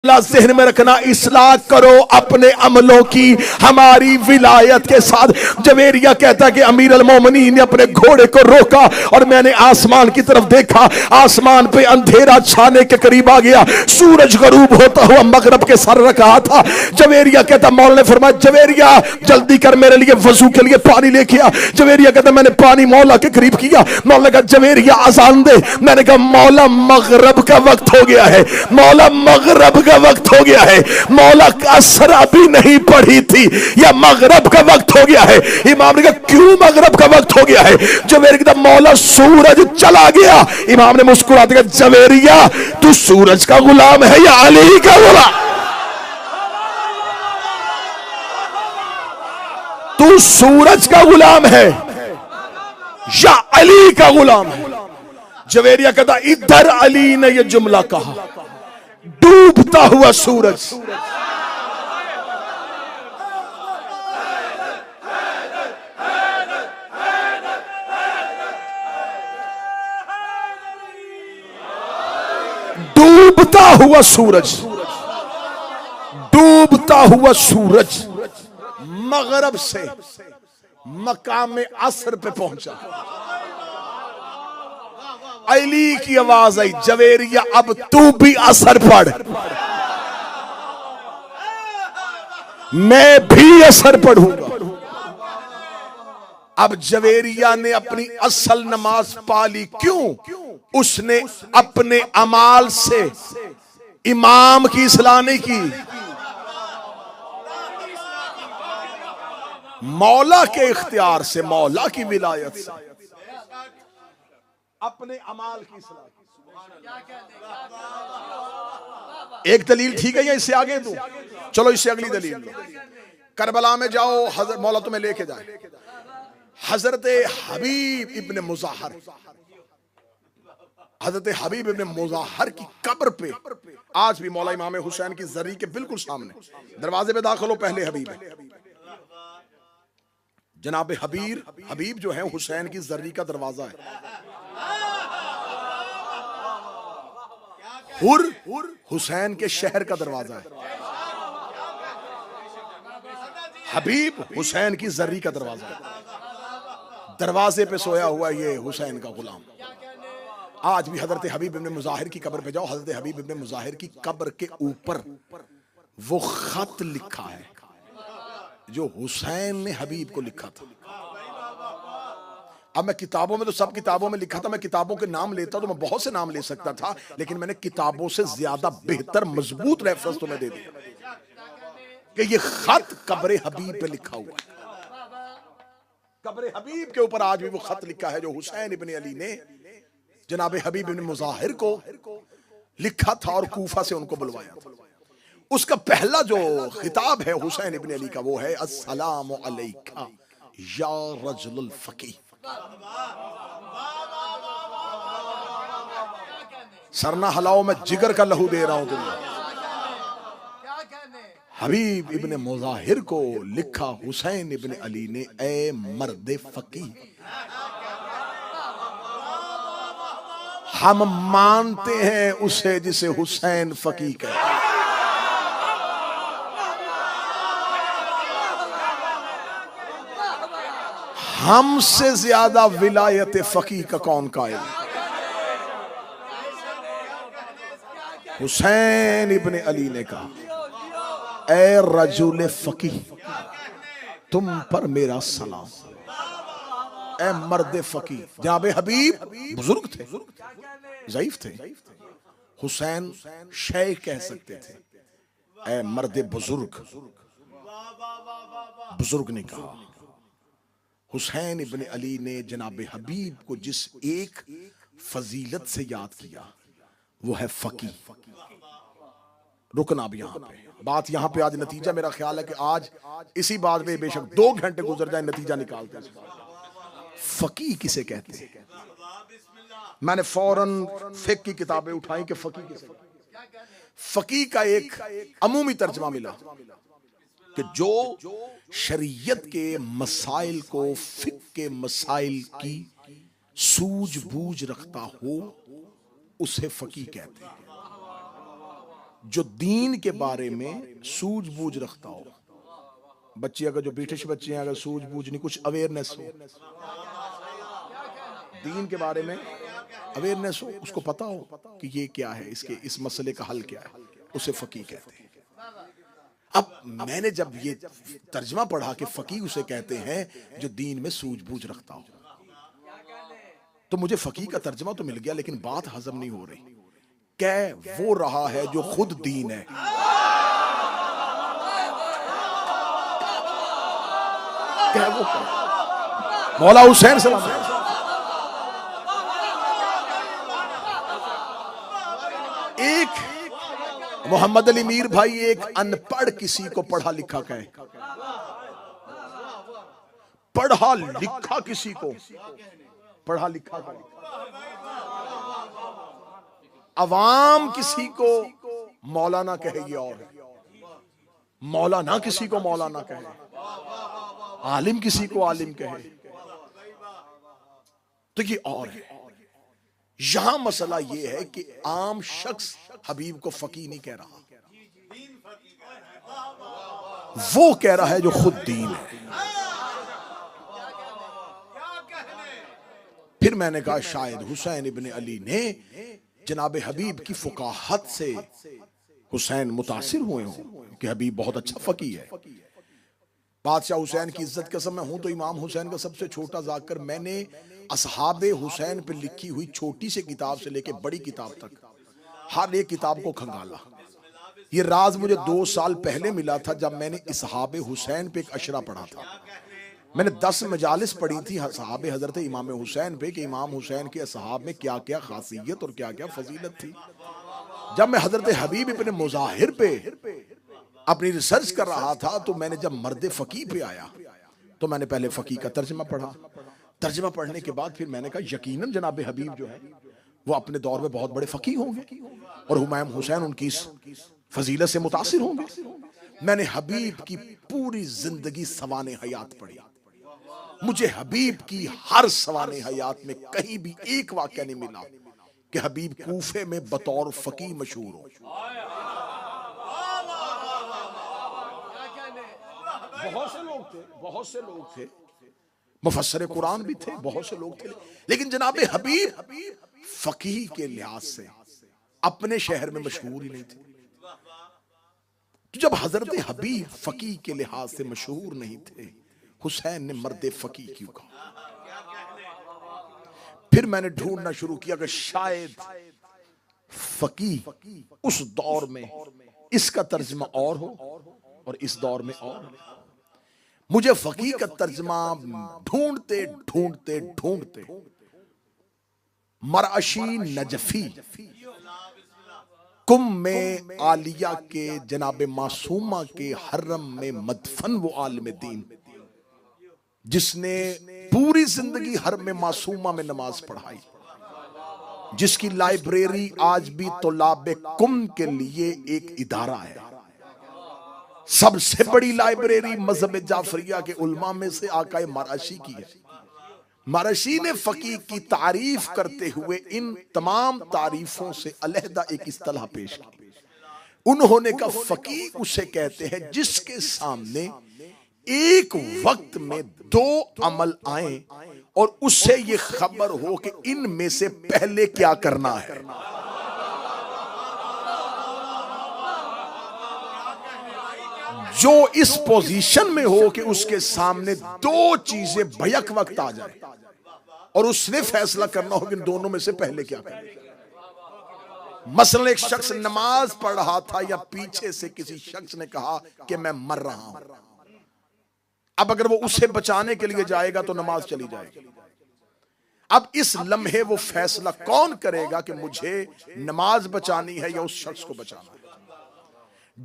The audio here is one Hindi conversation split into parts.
ज़हन में रखना, इस्लाह करो अपने अमलों की हमारी विलायत के साथ। जवेरिया कहता है कि अमीर अल मोमिनीन ने अपने घोड़े को रोका और मैंने आसमान की तरफ देखा, आसमान पे अंधेरा छाने के करीब आ गया, सूरज गरूब होता हुआ मगरब के सर रखा था। जवेरिया कहता, मौला ने फरमाया जवेरिया जल्दी कर मेरे लिए वजू के लिए पानी लेके आ। जवेरिया कहता मैंने पानी मौला के करीब किया, मौला ने कहा जवेरिया अजान दे। मैंने कहा मौला मगरब का वक्त हो गया है, मौला मगरब का वक्त हो गया है, मौला असर अभी नहीं पढ़ी थी या मगरब का वक्त हो गया है। इमाम ने कहा क्यों मगरब का वक्त हो गया है? जवेरिया कहता मौला सूरज चला गया। इमाम ने मुस्कुराते कहा जवेरिया तू सूरज का गुलाम है या अली का गुलाम? तू सूरज का गुलाम है या अली का गुलाम है? जवेरिया कहता इधर अली ने यह जुमला कहा, डूबता हुआ सूरज। डूबता हुआ सूरज, डूबता हुआ सूरज मगरब से मकाम असर पे पहुंचा। अली की आवाज आई, जवेरिया अब तू भी असर पढ़, मैं भी असर पढ़ूंगा। अब जवेरिया ने अपनी असल नमाज पा ली। क्यों? उसने अपने अमाल से इमाम की इस्लाह नहीं की, मौला के इख्तियार से, मौला की विलायत से अपने अमाल की इस्लाह की। एक दलील ठीक है या इससे आगे दूं? चलो इससे अगली दलील। करबला में जाओ, हजरत मौला तुम्हें लेके जाए, हजरत हबीब इब्ने मुज़ाहर, हजरत हबीब इब्ने मुज़ाहर की कब्र पे आज भी मौला इमाम हुसैन की जरी के बिल्कुल सामने दरवाजे पे दाखिल हो, पहले हबीब है। जनाब हबीब जो है हुसैन की जरी का दरवाजा है। हुर हुसैन के शहर का दरवाजा है। हबीब हुसैन की जरी का दरवाजा है। दरवाजे पे सोया हुआ ये हुसैन का गुलाम। आज भी हजरत हबीब इब्ने मुज़ाहिर की कब्र पे जाओ, हजरत हबीब इब्ने मुज़ाहिर की कब्र के ऊपर वो खत लिखा है जो हुसैन ने हबीब को लिखा था। अब मैं किताबों में तो सब किताबों में लिखा था, मैं किताबों के नाम लेता तो मैं बहुत से नाम ले सकता था, लेकिन मैंने किताबों से ज्यादा बेहतर मजबूत रेफरेंस तुम्हें दे दिया कि ये खत कब्र हबीब पे लिखा हुआ है। कब्र हबीब के ऊपर आज भी वो खत लिखा है जो हुसैन इब्ने अली ने जनाब हबीब इब्ने मुज़ाहिर को लिखा था और कूफा से उनको बुलवाया था। उसका पहला जो खिताब है हुसैन इब्ने अली का वो है अस्सलामु अलैका या रजुलुल फकीह। सरना हलाओ, मैं जिगर का लहू दे रहा हूं तुम्हें। हबीब इब्ने मुज़ाहिर को लिखा हुसैन इब्ने अली ने, ए मर्द फकीह, हम मानते हैं उसे जिसे हुसैन फकीह कहते हैं। हमसे ज्यादा विलायत फकीह का कौन कायल? हुसैन इब्ने अली ने कहा, ए रजुल फकीह, तुम पर मेरा सलाम। ए मर्द फकीह, जनाब हबीब बुजुर्ग थे, ज़ईफ थे, हुसैन शेख कह सकते थे। ए मर्द बुजुर्ग, बुजुर्ग ने कहा। हुसैन इब्ने अली ने जनाब हबीब को जिस एक फजीलत से याद किया वो है फकीह। रुकना अब यहां पे, बात यहां पे आज नतीजा मेरा ख्याल है कि आज इसी बात पे बेशक 2 घंटे गुजर जाए, नतीजा निकालते हैं। फकीह किसे कहते हैं? मैंने फौरन फिक़्ह की किताबें उठाई कि फकीह किसे कहते हैं। फकीह का एक अमूमी तर्जमा मिला कि जो शरीयत के मसाइल को, फिक़्ह के मसाइल की सूझबूझ रखता हो उसे फकीह कहते हैं। जो दीन के बारे में सूझबूझ रखता हो। बच्चे अगर जो ब्रिटिश बच्चे हैं, अगर सूझबूझ नहीं, कुछ अवेयरनेस हो, दीन के बारे में अवेयरनेस हो, उसको पता हो कि ये क्या है, इसके इस मसले का हल क्या है, उसे फकीह कहते हैं। अब मैंने जब ये तर्जमा पढ़ा कि फकीह उसे कहते हैं जो दीन में सूझबूझ रखता हो, तो मुझे फकीह का तर्जमा तो मिल गया, लेकिन बात हजम नहीं हो रही। क्या वो रहा है जो खुद दीन है? क्या वो मौला हुसैन सलाम। एक मोहम्मद अली मीर भाई एक अनपढ़ किसी को पढ़ा लिखा कहे, पढ़ा लिखा किसी को पढ़ा लिखा कहे, अवाम किसी को मौलाना कहे, ये और है। मौलाना किसी को मौलाना कहे, आलिम किसी को आलिम कहे, तो ये और है। यहां मसला ये है कि आम शख्स हबीब को फकीह नहीं कह रहा, वो कह रहा है जो खुद दीन है। फिर मैंने कहा शायद हुसैन इब्ने अली ने जनाब हबीब की फुकाहत से हुसैन मुतासिर हुए हों कि हबीब बहुत अच्छा फकीह है। बादशाह हुसैन की इज्जत कसम, मैं हूं तो इमाम हुसैन का सबसे छोटा जाकर, मैंने असहाबे हुसैन पे लिखी हुई छोटी सी किताब से लेके बड़ी किताब तक हर एक किताब को खंगाला। ये राज मुझे 2 साल पहले मिला था जब मैंने असहाबे हुसैन पे एक अशरा पढ़ा था। मैंने 10 मजालिस पढ़ी थी असहाबे हजरत इमाम हुसैन पे कि इमाम हुसैन के असहाब में क्या क्या खासियत और क्या क्या फजीलत थी। जब मैं हजरत हबीब इब्ने मुजाहिर पे अपनी रिसर्च कर रहा था, तो मैंने जब मर्द फकीह पे आया तो मैंने पहले फकीह का तर्जमा पढ़ा। तर्जमा पढ़ने के बाद फिर मैंने कहा यकीनन जनाब हबीब जो है वो अपने दौर में बहुत बड़े फकीह होंगे और हुमायूं हुसैन उनकी इस फजीलत से मुतासिर होंगे। मैंने हबीब की पूरी जिंदगी सवाने हयात पढ़ी। मुझे हबीब की हर सवाने हयात में कहीं भी एक वाक्य नहीं मिला कि हबीब कूफे में बतौर फकीह मशहूर हो। बहुत से लोग थे, मुफस्सिर कुरान भी थे, बहुत से लोग थे, लेकिन जनाब हबीब फकीह के लिहाज से अपने शहर में मशहूर ही नहीं थे। तो जब हजरत हबीब फकीह के लिहाज से मशहूर नहीं थे, हुसैन ने मर्द फकीह क्यों कहा? फिर मैंने ढूंढना शुरू किया कि शायद फकीह उस दौर में इसका तर्जमा और हो और इस दौर में और हो। मुझे फकीह का तर्जमा ढूंढते ढूंढते ढूंढते मरअशी नजफी कुम में आलिया के जनाब मासूमा के हर्रम में मदफन वो आलिम दीन जिसने पूरी जिंदगी हर्रम में मासूमा में नमाज पढ़ाई, जिसकी लाइब्रेरी आज भी तौलाबे कुम के लिए एक इदारा है। सबसे बड़ी लाइब्रेरी मजहब जाफरिया के उलमा में से आकाए मरअशी की है। मरअशी ने फकीह की तारीफ करते हुए इन तमाम तारीफों से अलहदा एक इस्तिलाह पेश की। उन्होंने कहा फकीह उसे कहते हैं जिसके सामने एक वक्त में 2 अमल आए और उससे ये खबर हो कि इनमें से पहले क्या करना है। जो इस पोजीशन में हो कि उसके सामने 2 चीजें भयक वक्त आ जाए और उसने फैसला करना हो कि इन दोनों में से पहले क्या करना। मसलन एक शख्स नमाज पढ़ रहा था या पीछे से किसी शख्स ने कहा कि मैं मर रहा हूं। अब अगर वो उसे बचाने के लिए जाएगा तो नमाज चली जाएगी। अब इस लम्हे वो फैसला कौन करेगा कि मुझे नमाज बचानी है या उस शख्स को बचाना है,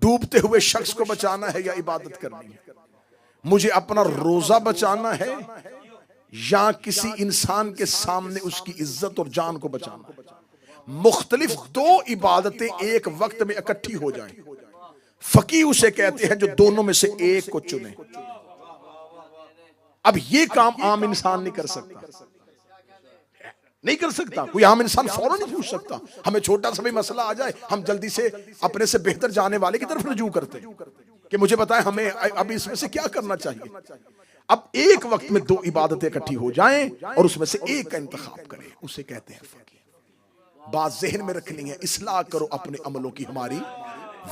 डूबते हुए शख्स को बचाना है या इबादत करनी है, मुझे अपना रोजा बचाना है या किसी इंसान के सामने उसकी इज्जत और जान को बचाना। मुख्तलिफ 2 इबादतें एक वक्त में इकट्ठी हो जाएं, फकीह उसे कहते हैं जो दोनों में से एक को चुने। अब ये काम आम इंसान नहीं कर सकता। नहीं कर सकता। कोई आम इंसान फौरन नहीं पूछ सकता। हमें छोटा सा भी मसला आ जाए, हम जल्दी से अपने से बेहतर जाने वाले की तरफ रुजू करते हैं कि मुझे बताएं हमें अभी इसमें से क्या करना चाहिए। अब एक वक्त में दो इबादतें इकट्ठी हो जाएं और उसमें से एक का इंतखाब करें, उसे कहते हैं फकीह। बात ज़हन में रखनी है, इस्लाह करो अपने अमलों की हमारी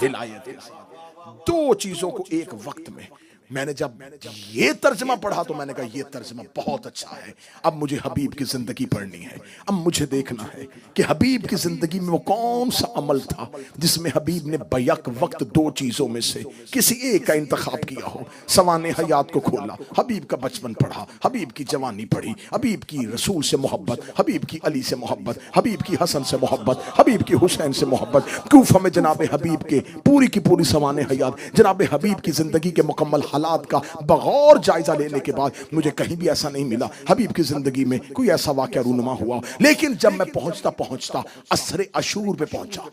विलायत के साथ। दो चीजों को एक वक्त में। मैंने जब ये तर्जमा पढ़ा तो मैंने कहा ये तर्जमा बहुत अच्छा है। अब मुझे हबीब की जिंदगी पढ़नी है। अब मुझे देखना है कि हबीब की जिंदगी में वो कौन सा अमल था जिसमें हबीब ने बैक वक्त दो चीजों में से किसी एक का इंतखाब किया हो। सवाने हयात को खोला, हबीब का बचपन पढ़ा, हबीब की जवानी पढ़ी, हबीब की रसूल से मोहब्बत, हबीब की अली से मोहब्बत, हबीब की हसन से मोहब्बत, हबीब की हुसैन से मोहब्बत। कूफा में जनाब हबीब के पूरी की पूरी सवाने हयात, जनाब हबीब की जिंदगी के मुकम्मल हालात का बगौर जायजा लेने के बाद मुझे कहीं भी ऐसा नहीं मिला हबीब की जिंदगी में कोई ऐसा वाकया रूनुमा हुआ। लेकिन जब मैं पहुंचता पहुंचता असरे अशूर पे पहुंचा,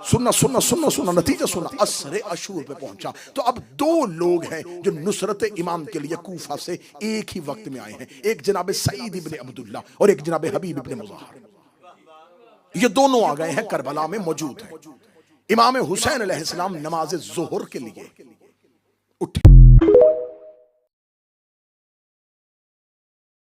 सुनना सुनना सुनना सुनना नतीजा सुनना, असरे अशूर पे पहुंचा तो अब दो लोग हैं जो नुसरत इमाम के लिए कूफा से एक ही वक्त में आए हैं। एक जनाब सईद इब्ने अब्दुल्ला और एक जनाब हबीब इब्ने मुज़ाहर। ये दोनों आ गए हैं, करबला में मौजूद हैं। इमाम हुसैन अलैहिस्सलाम नमाज ज़ोहर के लिए